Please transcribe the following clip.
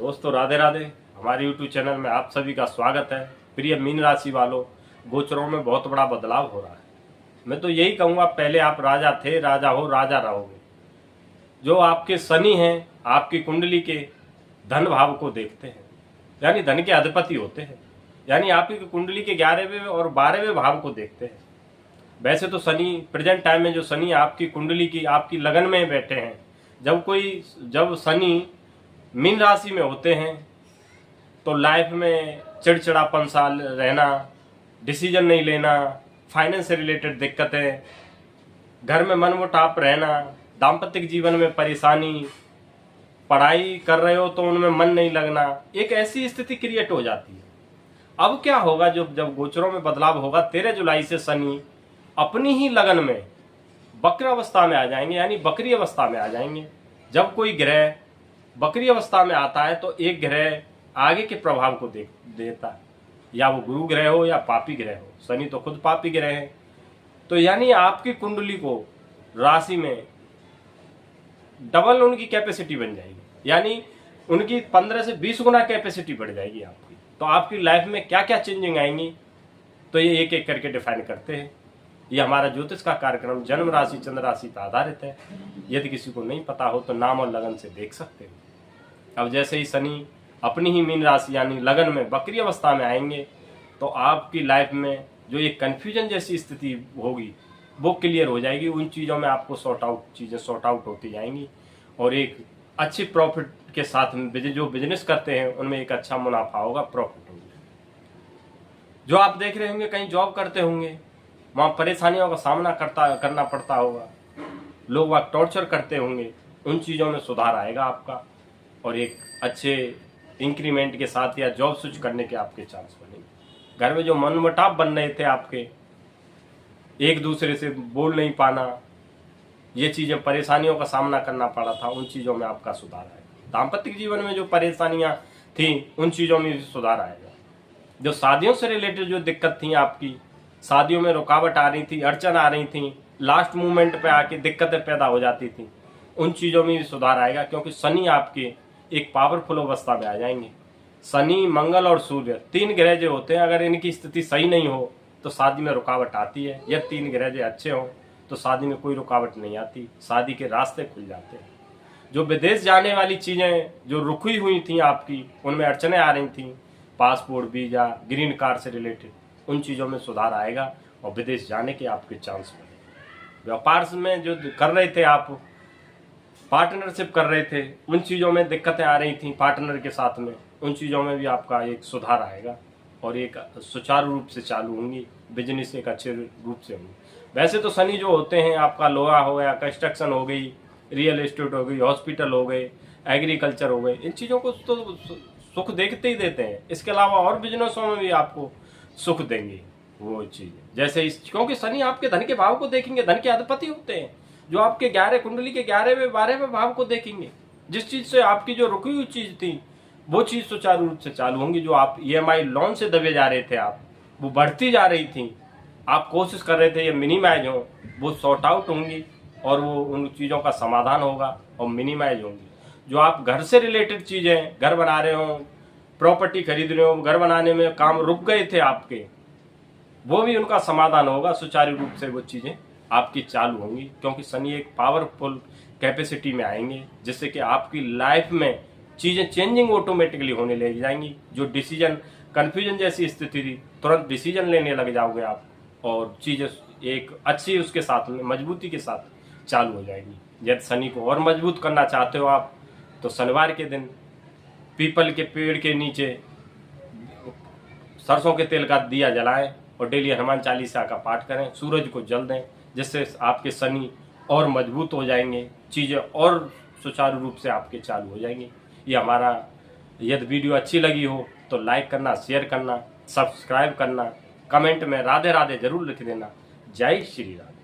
दोस्तों राधे राधे। हमारे YouTube channel में आप सभी का स्वागत है। प्रिय मीन राशि वालों, गोचरों में बहुत बड़ा बदलाव हो रहा है। मैं तो यही कहूँगा, पहले आप राजा थे, राजा हो, राजा रहोगे। जो आपके शनि हैं, आपकी कुंडली के धन भाव को देखते हैं, यानी धन के अधिपति होते हैं, यानी आपकी कुंडली के 11वें और 12वें भाव को देखते हैं। वैसे तो शनि प्रेजेंट टाइम में जो शनि आपकी कुंडली की आपकी लगन में बैठे हैं, जब शनि मीन राशि में होते हैं तो लाइफ में चिड़चिड़ापन सा रहना, डिसीजन नहीं लेना, फाइनेंस से रिलेटेड दिक्कतें, घर में मनमुटाव रहना, दाम्पत्य जीवन में परेशानी, पढ़ाई कर रहे हो तो उनमें मन नहीं लगना, एक ऐसी स्थिति क्रिएट हो जाती है। अब क्या होगा, जब गोचरों में बदलाव होगा, 13 जुलाई से शनि अपनी ही लगन में वक्र अवस्था में आ जाएंगे, यानी बकरी अवस्था में आ जाएंगे। जब कोई ग्रह बकरी अवस्था में आता है तो एक ग्रह आगे के प्रभाव को देता है, या वो गुरु ग्रह हो या पापी ग्रह हो। शनि तो खुद पापी ग्रह है। तो यानी आपकी कुंडली को राशि में डबल उनकी कैपेसिटी बन जाएगी, यानी उनकी 15 से 20 गुना कैपेसिटी बढ़ जाएगी आपकी। तो आपकी लाइफ में क्या क्या चेंजिंग आएंगी, तो ये एक एक करके डिफाइन करते हैं। ये हमारा ज्योतिष का कार्यक्रम जन्म राशि चंद्र राशि पर आधारित है। यदि किसी को नहीं पता हो तो नाम और लगन से देख सकते हैं। अब जैसे ही शनि अपनी ही मीन राशि यानी लगन में बकरी अवस्था में आएंगे तो आपकी लाइफ में जो ये कन्फ्यूजन जैसी स्थिति होगी वो क्लियर हो जाएगी। उन चीज़ों में आपको चीज़ें सॉर्ट आउट होती जाएंगी और एक अच्छी प्रॉफिट के साथ में जो बिजनेस करते हैं उनमें एक अच्छा मुनाफा होगा, प्रॉफिट होगा। जो आप देख रहे होंगे कहीं जॉब करते होंगे, वहाँ परेशानियों का सामना करना पड़ता होगा, लोग वहाँ टॉर्चर करते होंगे, उन चीज़ों में सुधार आएगा आपका और एक अच्छे इंक्रीमेंट के साथ या जॉब स्विच करने के आपके चांस बनेंगे। घर में जो मनमुटाव बन रहे थे आपके, एक दूसरे से बोल नहीं पाना, ये चीज़ें परेशानियों का सामना करना पड़ा था, उन चीज़ों में आपका सुधार आएगा। दाम्पत्य जीवन में जो परेशानियां थी उन चीज़ों में भी सुधार आएगा। जो शादियों से रिलेटेड जो दिक्कत थी आपकी, शादियों में रुकावट आ रही थी, अड़चन आ रही थी, लास्ट मोमेंट पे आके दिक्कतें पैदा हो जाती थी, उन चीज़ों में भी सुधार आएगा। क्योंकि शनि आपके एक पावरफुल अवस्था में आ जाएंगे। शनि, मंगल और सूर्य 3 ग्रह जो होते हैं, अगर इनकी स्थिति सही नहीं हो तो शादी में रुकावट आती है। यह 3 ग्रह जो अच्छे हों तो शादी में कोई रुकावट नहीं आती, शादी के रास्ते खुल जाते हैं। जो विदेश जाने वाली चीज़ें जो रुकी हुई थी आपकी, उनमें अड़चनें आ रही थी, पासपोर्ट, वीज़ा, ग्रीन कार्ड से रिलेटेड, उन चीज़ों में सुधार आएगा और विदेश जाने के आपके चांस बने। व्यापार में जो कर रहे थे आप, पार्टनरशिप कर रहे थे, उन चीज़ों में दिक्कतें आ रही थी पार्टनर के साथ में, उन चीज़ों में भी आपका एक सुधार आएगा और एक सुचारू रूप से चालू होंगी, बिजनेस एक अच्छे रूप से होंगी। वैसे तो शनि जो होते हैं आपका लोहा हो गया, कंस्ट्रक्शन हो गई, रियल एस्टेट हो गई, हॉस्पिटल हो गए, एग्रीकल्चर हो गए, इन चीज़ों को तो सुख देखते ही देते हैं। इसके अलावा और बिजनेसों में भी आपको सुख देंगे वो चीज़ें। जैसे क्योंकि शनि आपके धन के भाव को देखेंगे, धन के अधिपति होते हैं, जो आपके 11 कुंडली के 11वें 12वें भाव को देखेंगे। जिस चीज से आपकी जो रुकी हुई चीज थी वो चीज सुचारू रूप से चालू होंगी। जो आप EMI लोन से दबे जा रहे थे, आप वो बढ़ती जा रही थी, आप कोशिश कर रहे थे ये मिनिमाइज हो, वो सॉर्ट आउट होंगी और वो उन चीज़ों का समाधान होगा और मिनिमाइज होंगी। जो आप घर से रिलेटेड चीज़ें, घर बना रहे हो, प्रॉपर्टी खरीद रहे हो, घर बनाने में काम रुक गए थे आपके, वो भी उनका समाधान होगा, सुचारू रूप से वो चीज़ें आपकी चालू होंगी। क्योंकि शनि एक पावरफुल कैपेसिटी में आएंगे जिससे कि आपकी लाइफ में चीज़ें चेंजिंग ऑटोमेटिकली होने लग जाएंगी। जो डिसीजन कन्फ्यूजन जैसी स्थिति थी, तुरंत डिसीजन लेने लग जाओगे आप और चीज़ें एक अच्छी उसके साथ में मजबूती के साथ चालू हो जाएगी। यदि शनि को और मजबूत करना चाहते हो आप तो शनिवार के दिन पीपल के पेड़ के नीचे सरसों के तेल का दिया जलाएं और डेली हनुमान चालीसा का पाठ करें, सूरज को जल दें, जिससे आपके शनि और मजबूत हो जाएंगे, चीज़ें और सुचारू रूप से आपके चालू हो जाएंगी। ये हमारा यदि वीडियो अच्छी लगी हो तो लाइक करना, शेयर करना, सब्सक्राइब करना, कमेंट में राधे राधे जरूर लिख देना। जय श्री राम।